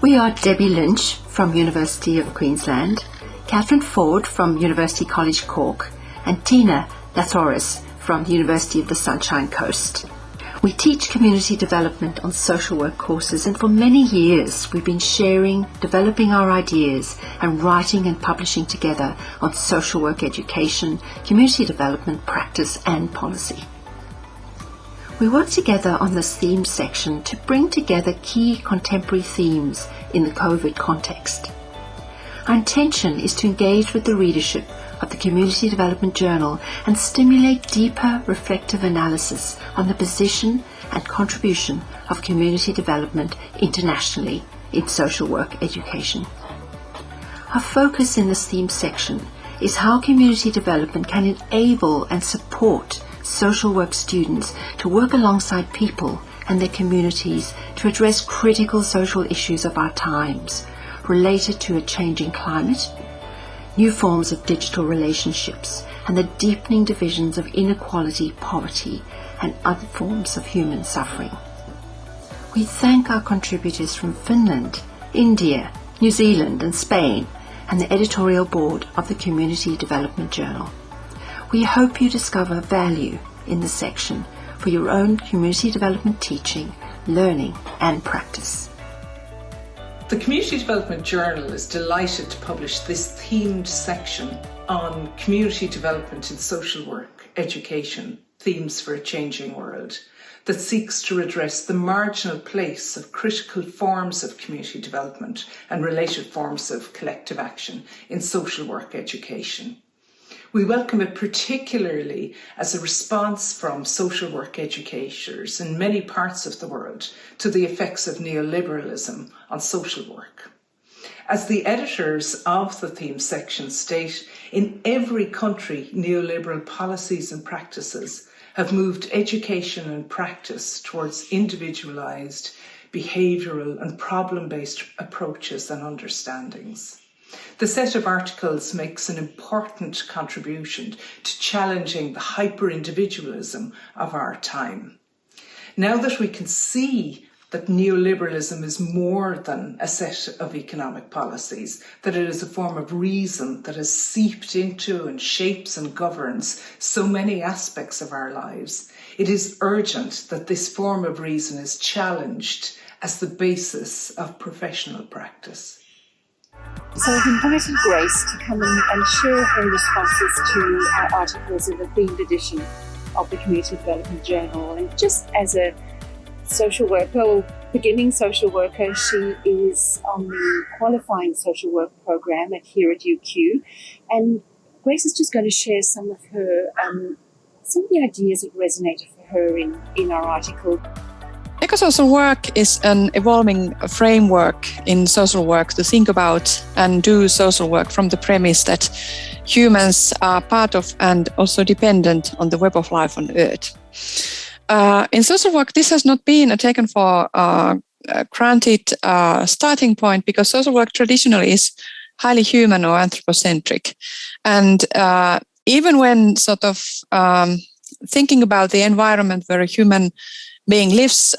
We are Debbie Lynch from University of Queensland, Catherine Ford from University College Cork, and Tina Lathoris from the University of the Sunshine Coast. We teach community development on social work courses, and for many years we've been sharing, developing our ideas and writing and publishing together on social work education, community development, practice and policy. We work together on this theme section to bring together key contemporary themes in the COVID context. Our intention is to engage with the readership of the Community Development Journal and stimulate deeper reflective analysis on the position and contribution of community development internationally in social work education. Our focus in this theme section is how community development can enable and support social work students to work alongside people and their communities to address critical social issues of our times related to a changing climate, new forms of digital relationships, and the deepening divisions of inequality, poverty, and other forms of human suffering. We thank our contributors from Finland, India, New Zealand, and Spain, and the editorial board of the Community Development Journal. We hope you discover value in this section for your own community development teaching, learning, and practice. The Community Development Journal is delighted to publish this themed section on community development in social work, education, themes for a changing world, that seeks to address the marginal place of critical forms of community development and related forms of collective action in social work education. We welcome it particularly as a response from social work educators in many parts of the world to the effects of neoliberalism on social work. As the editors of the theme section state, in every country, neoliberal policies and practices have moved education and practice towards individualised, behavioural and problem-based approaches and understandings. The set of articles makes an important contribution to challenging the hyper-individualism of our time. Now that we can see that neoliberalism is more than a set of economic policies, that it is a form of reason that has seeped into and shapes and governs so many aspects of our lives, it is urgent that this form of reason is challenged as the basis of professional practice. So I've invited Grace to come and share her responses to our articles in the themed edition of the Community Development Journal. And just as a social worker, or beginning social worker, she is on the qualifying social work program here at UQ. And Grace is just going to share some of the ideas that resonated for her in our article. Eco-social work is an evolving framework in social work to think about and do social work from the premise that humans are part of and also dependent on the web of life on Earth. In social work, this has not been taken for granted starting point, because social work traditionally is highly human or anthropocentric. And even when sort of thinking about the environment where a human being lives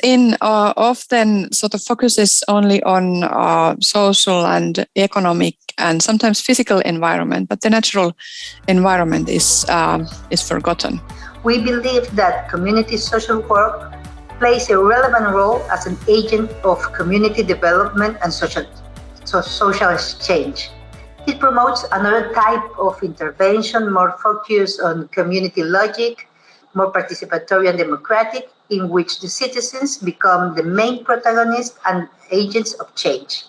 in, often sort of focuses only on social and economic and sometimes physical environment, but the natural environment is forgotten. We believe that community social work plays a relevant role as an agent of community development and social exchange. It promotes another type of intervention, more focused on community logic, more participatory and democratic, in which the citizens become the main protagonists and agents of change.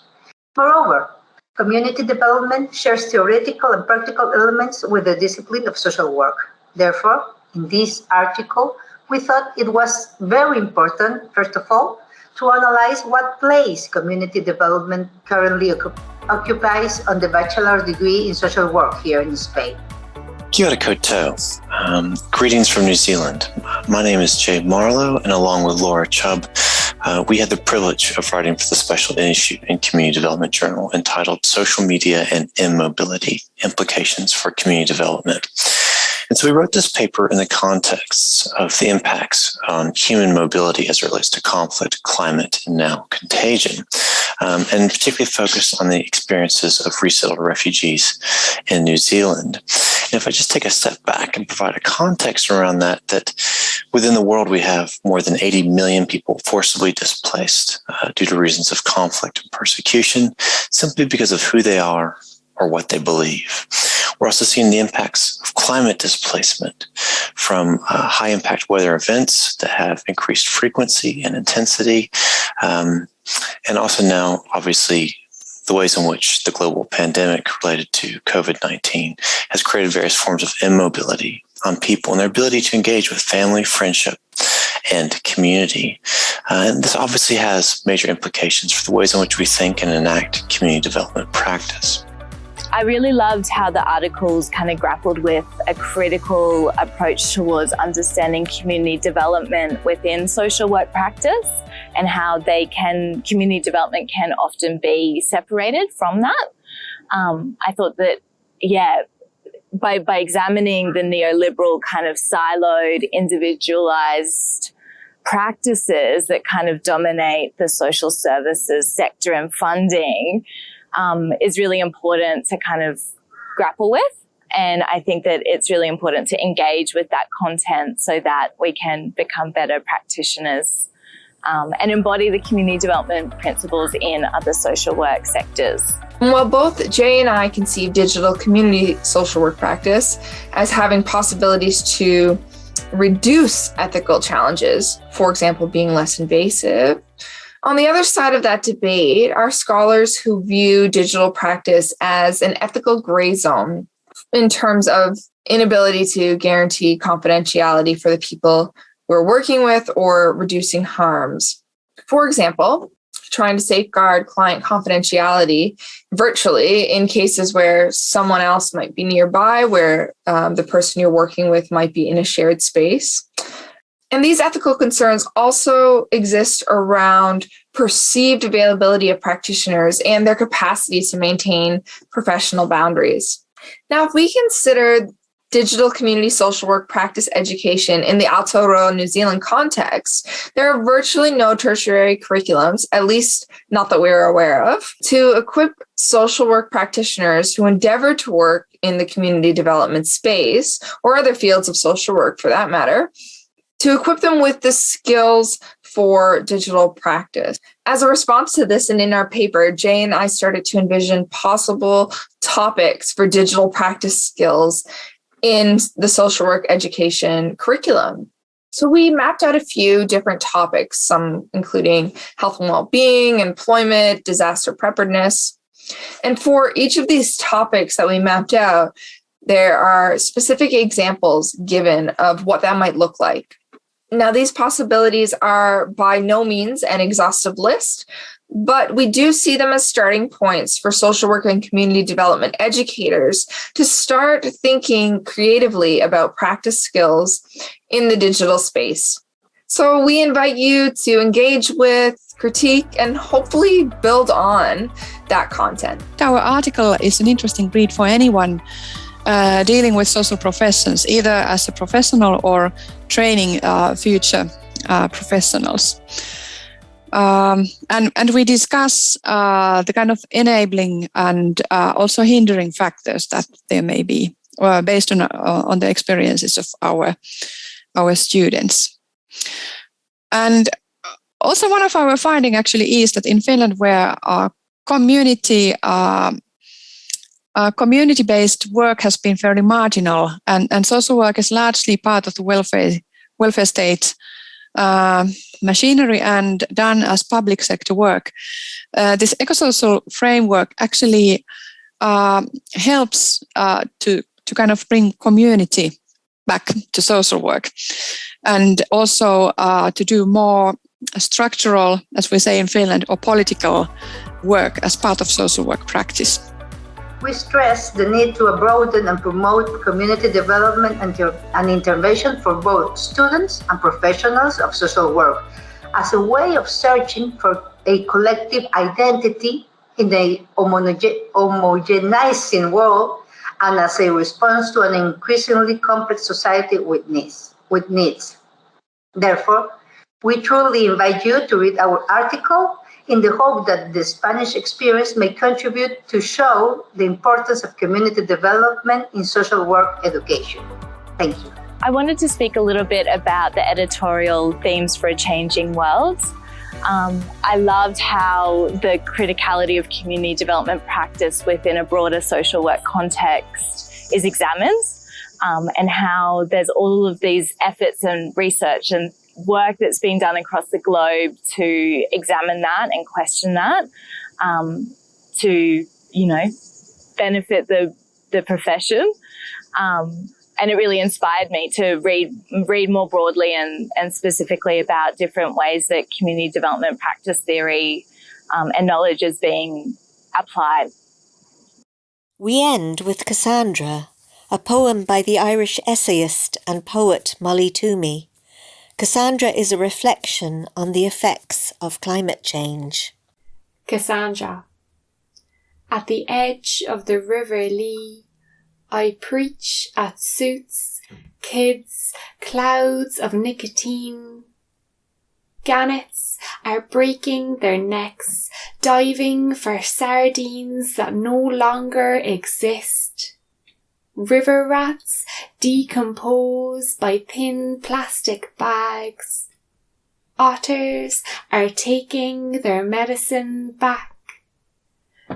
Moreover, community development shares theoretical and practical elements with the discipline of social work. Therefore, in this article, we thought it was very important, first of all, to analyze what place community development currently occupies on the bachelor degree in social work here in Spain. Kia ora koutou. Greetings from New Zealand. My name is Jay Marlowe, and along with Laura Chubb, we had the privilege of writing for the special issue in Community Development Journal entitled Social Media and Immobility, Implications for Community Development. And so we wrote this paper in the context of the impacts on human mobility as it relates to conflict, climate, and now contagion, and particularly focused on the experiences of resettled refugees in New Zealand. And if I just take a step back and provide a context around that within the world we have more than 80 million people forcibly displaced due to reasons of conflict and persecution, simply because of who they are or what they believe. We're also seeing the impacts of climate displacement from high impact weather events that have increased frequency and intensity, and also now, obviously, the ways in which the global pandemic related to COVID-19 has created various forms of immobility on people and their ability to engage with family, friendship, and community. And this obviously has major implications for the ways in which we think and enact community development practice. I really loved how the articles kind of grappled with a critical approach towards understanding community development within social work practice and how community development can often be separated from that. I thought that, by examining the neoliberal kind of siloed, individualized practices that kind of dominate the social services sector and funding, is really important to kind of grapple with. And I think that it's really important to engage with that content so that we can become better practitioners and embody the community development principles in other social work sectors. Well, both Jay and I conceive digital community social work practice as having possibilities to reduce ethical challenges, for example, being less invasive. On the other side of that debate are scholars who view digital practice as an ethical gray zone in terms of inability to guarantee confidentiality for the people we're working with or reducing harms. For example, trying to safeguard client confidentiality virtually in cases where someone else might be nearby, where the person you're working with might be in a shared space. And these ethical concerns also exist around perceived availability of practitioners and their capacity to maintain professional boundaries. Now, if we consider digital community social work practice education in the Aotearoa New Zealand context, there are virtually no tertiary curriculums, at least not that we're aware of, to equip social work practitioners who endeavor to work in the community development space, or other fields of social work for that matter, to equip them with the skills for digital practice. As a response to this, and in our paper, Jay and I started to envision possible topics for digital practice skills in the social work education curriculum. So we mapped out a few different topics, some including health and well-being, employment, disaster preparedness. And for each of these topics that we mapped out, there are specific examples given of what that might look like. Now, these possibilities are by no means an exhaustive list, but we do see them as starting points for social work and community development educators to start thinking creatively about practice skills in the digital space. So we invite you to engage with, critique, and hopefully build on that content. Our article is an interesting read for anyone dealing with social professions, either as a professional or training future professionals. And we discuss the kind of enabling and also hindering factors that there may be based on the experiences of our students. And also one of our findings actually is that in Finland, where community-based work has been fairly marginal, and social work is largely part of the welfare state machinery and done as public sector work. This ecosocial framework actually helps to kind of bring community back to social work, and also to do more structural, as we say in Finland, or political work as part of social work practice. We stress the need to broaden and promote community development and intervention for both students and professionals of social work as a way of searching for a collective identity in a homogenizing world and as a response to an increasingly complex society with needs. Therefore, we truly invite you to read our article in the hope that the Spanish experience may contribute to show the importance of community development in social work education. Thank you. I wanted to speak a little bit about the editorial Themes for a Changing World. I loved how the criticality of community development practice within a broader social work context is examined, and how there's all of these efforts and research and work that's been done across the globe to examine that and question that, to, benefit the profession. And it really inspired me to read more broadly and specifically about different ways that community development practice theory and knowledge is being applied. We end with Cassandra, a poem by the Irish essayist and poet Molly Toomey. Cassandra is a reflection on the effects of climate change. Cassandra. At the edge of the River Lee, I preach at suits, kids, clouds of nicotine. Gannets are breaking their necks, diving for sardines that no longer exist. River rats decompose by thin plastic bags. Otters are taking their medicine back.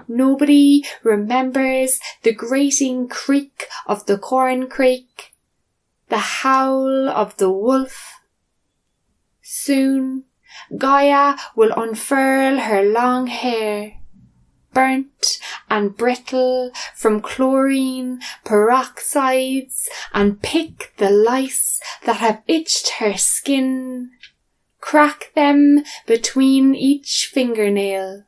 Nobody remembers the grating creak of the corn crake, the howl of the wolf. Soon, Gaia will unfurl her long hair, burnt and brittle from chlorine peroxides, and pick the lice that have itched her skin, crack them between each fingernail.